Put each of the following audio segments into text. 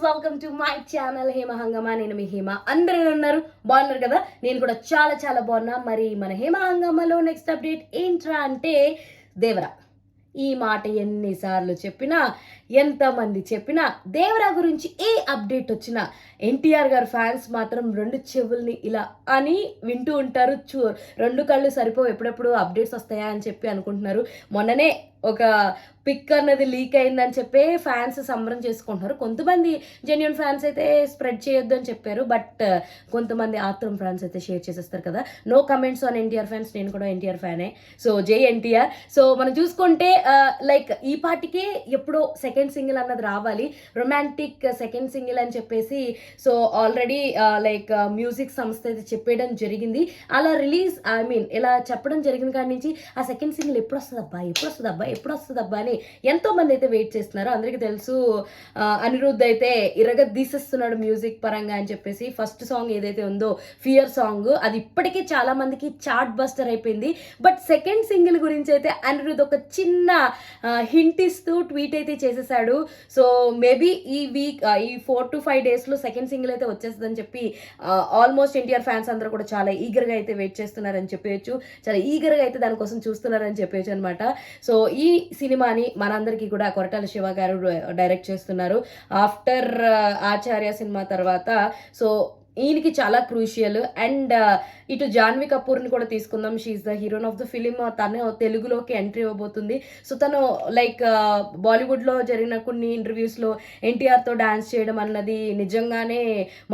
Welcome to my channel Hema Hungama. నేను మీ హేమ. అందరూ ఉన్నారు, బాగున్నారు కదా? నేను కూడా చాలా చాలా బాగున్నా. మరి మన హేమ హంగమాలో నెక్స్ట్ అప్డేట్ ఏంట్రా అంటే దేవరా. ఈ మాట ఎన్నిసార్లు చెప్పినా, ఎంతమంది చెప్పినా, దేవరా గురించి ఏ అప్డేట్ వచ్చినా ఎన్టీఆర్ గారు ఫ్యాన్స్ మాత్రం రెండు చెవుల్ని ఇలా అని వింటూ ఉంటారు. రెండు కళ్ళు సరిపోవు, ఎప్పుడెప్పుడు అప్డేట్స్ వస్తాయా అని చెప్పి అనుకుంటున్నారు. మొన్ననే ఒక పిక్ అన్నది లీక్ అయిందని చెప్పి ఫ్యాన్స్ సంబరం చేసుకుంటున్నారు. కొంతమంది జెన్యున్ ఫ్యాన్స్ అయితే స్ప్రెడ్ చేయొద్దు అని చెప్పారు, బట్ కొంతమంది ఆత్రం ఫ్యాన్స్ అయితే షేర్ చేసేస్తారు కదా. No comments on NTR fans. నేను కూడా ఎన్టీఆర్ ఫ్యానే, సో జై ఎన్టీఆర్. సో మనం చూసుకుంటే లైక్ ఈ పాటికే ఎప్పుడో సెకండ్ సింగిల్ అన్నది రావాలి, రొమాంటిక్ సెకండ్ సింగిల్ అని చెప్పేసి. సో ఆల్రెడీ లైక్ మ్యూజిక్ సంస్థ అయితే చెప్పేయడం జరిగింది. అలా రిలీజ్ ఇలా చెప్పడం జరిగిన కాడి నుంచి ఆ సెకండ్ సింగిల్ ఎప్పుడు వస్తుంది అబ్బా అని ఎంతో మంది అయితే వెయిట్ చేస్తున్నారు. అందరికీ తెలుసు అనిరుద్ధ్ అయితే తీసేస్తున్నాడు మ్యూజిక్ పరంగా అని చెప్పేసి. ఫస్ట్ సాంగ్ ఏదైతే ఉందో ఫియర్ సాంగ్, అది ఇప్పటికే చాలా మందికి చార్ట్ బస్టర్ అయిపోయింది. బట్ సెకండ్ సింగిల్ గురించి అయితే అనిరుద్ధ్ ఒక చిన్న హింట్ ఇస్తూ ట్వీట్ అయితే చేసేసాడు. సో మేబీ ఈ వీక్ ఈ 4 to 5 డేస్లో సెకండ్ సింగిల్ అయితే వచ్చేస్తుందని చెప్పి ఆల్మోస్ట్ ఎన్టీఆర్ ఫ్యాన్స్ అందరూ కూడా చాలా ఈగర్గా అయితే వెయిట్ చేస్తున్నారని చెప్పవచ్చు. చాలా ఈగర్గా అయితే దానికోసం చూస్తున్నారని చెప్పవచ్చు అనమాట. సో ఈ సినిమాని మనందరికీ కూడా కొరటాల శివ గారు డైరెక్ట్ చేస్తున్నారు. ఆఫ్టర్ ఆచార్య సినిమా తర్వాత సో ఈయనకి చాలా క్రూషియల్. అండ్ ఇటు జాన్వీ కపూర్ని కూడా తీసుకుందాం, she's the heroine of the film. తను తెలుగులోకి ఎంట్రీ ఇవ్వబోతుంది. సో తను లైక్ బాలీవుడ్లో జరిగిన కొన్ని ఇంటర్వ్యూస్లో ఎన్టీఆర్తో డాన్స్ చేయడం అన్నది నిజంగానే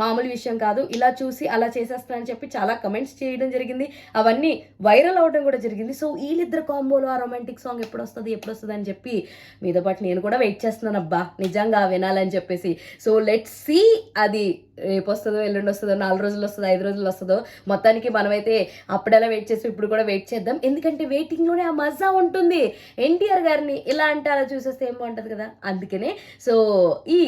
మామూలు విషయం కాదు, ఇలా చూసి అలా చేసేస్తానని చెప్పి చాలా కమెంట్స్ చేయడం జరిగింది. అవన్నీ వైరల్ అవడం కూడా జరిగింది. సో వీళ్ళిద్దరు కాంబోలో ఆ రొమాంటిక్ సాంగ్ ఎప్పుడు వస్తుంది అని చెప్పి మీతో పాటు నేను కూడా వెయిట్ చేస్తున్నాను అబ్బా నిజంగా వినాలని చెప్పేసి. సో లెట్స్ సీ అది రేపు వస్తుందో, ఎల్లుండి వస్తుందో, 4 రోజులు వస్తుందో, 5 రోజులు వస్తుందో. మొత్తానికి మనమైతే అప్పుడెలా వెయిట్ చేసి ఇప్పుడు కూడా వెయిట్ చేద్దాం, ఎందుకంటే వెయిటింగ్లోనే ఆ మజా ఉంటుంది. ఎన్టీఆర్ గారిని ఇలా అంటే అలా చూసేస్తే ఏం బాగుంటుంది కదా, అందుకనే. సో ఈ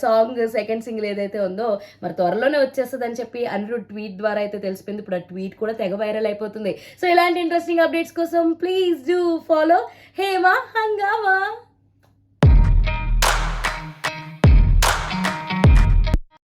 సాంగ్ సెకండ్ సింగిల్ ఏదైతే ఉందో మరి త్వరలోనే వచ్చేస్తుంది అని చెప్పి అనిరుద్ధ్ ట్వీట్ ద్వారా అయితే తెలిసిపోయింది. ఇప్పుడు ఆ ట్వీట్ కూడా తెగ వైరల్ అయిపోతుంది. సో ఇలాంటి ఇంట్రెస్టింగ్ అప్డేట్స్ కోసం ప్లీజ్ డూ ఫాలో హేమ హంగామా.